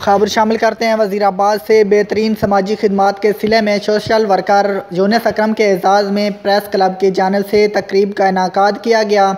खबर शामिल करते हैं। वज़ीराबाद से बेहतरीन समाजी खिदमात के सिले में सोशल वर्कर यूनुस अकरम के एजाज़ में प्रेस क्लब की जानिब से तकरीब का इनाकाद किया गया।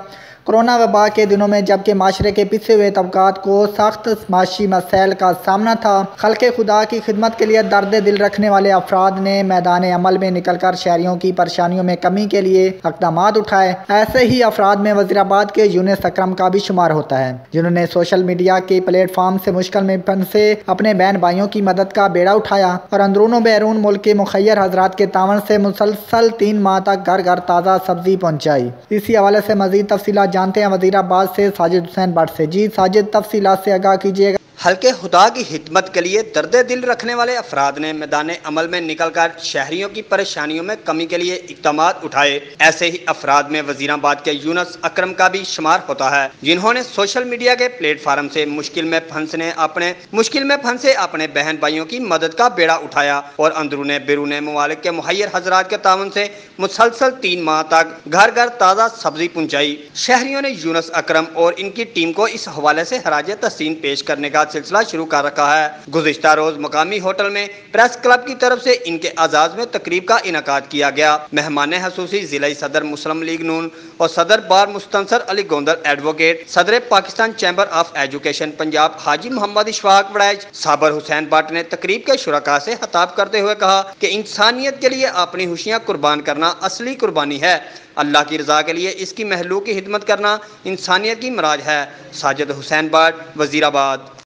कोरोना वबा के दिनों में जबकि माशरे के पिछड़े हुए तबकात को सख्त माशी मसैल का सामना था, खल्क़े खुदा की खिदमत के लिए दर्द दिल रखने वाले अफराद ने मैदान अमल में निकल कर शहरियों की परेशानियों में कमी के लिए इक़दाम उठाए। ऐसे ही अफराद में वज़ीराबाद के यूनुस अकरम का भी शुमार होता है, जिन्होंने सोशल मीडिया के प्लेटफार्म से मुश्किल में फंसे अपने बहन भाइयों की मदद का बेड़ा उठाया और अंदरून बैरून मुल्क के मुखैर हजरात के तावन से मुसलसल 3 माह तक घर घर ताज़ा सब्जी पहुँचाई। इसी हवाले से मज़ीद तफसीलात जानते हैं वज़ीराबाद से साजिद हुसैन भट्ट से। जी साजिद, तफसीलात से आगाह कीजिएगा। हल्के खुदा की खिदमत के लिए दर्द दिल रखने वाले अफराद ने मैदान अमल में निकलकर शहरियों की परेशानियों में कमी के लिए इक़दाम उठाए। ऐसे ही अफराद में वज़ीराबाद के यूनुस अकरम का भी शुमार होता है, जिन्होंने सोशल मीडिया के प्लेटफार्म से मुश्किल में फंसे अपने बहन भाइयों की मदद का बेड़ा उठाया और अंदरून बैरून मुमालिक के मुहैयर हजरात के तावन से मुसलसल 3 माह तक घर घर ताज़ा सब्जी पहुँचाई। शहरियों ने यूनुस अकरम और इनकी टीम को इस हवाले से खराज तहसीन पेश करने का सिलसिला शुरू कर रखा है। गुज़िश्ता रोज मकामी होटल में प्रेस क्लब की तरफ से इनके आजाद में तकरीब का इनाकाद किया गया। मेहमान खसूसी जिला सदर मुस्लिम लीग नून और सदर बार मुस्तनसर अली गोंदर एडवोकेट, सदर Pakistan chamber of education Punjab Haji Mohammad Ishfaq Warraich, Sabir Hussain Bhatt ने तकरीब के शुरका से खिताब करते हुए कहा कि इंसानियत के लिए अपनी खुशियाँ कुर्बान करना असली कुर्बानी है। अल्लाह की रज़ा के लिए इसकी महलूक की खिदमत करना इंसानियत की मराज है। साजिद हुसैन भट्ट, वज़ीराबाद।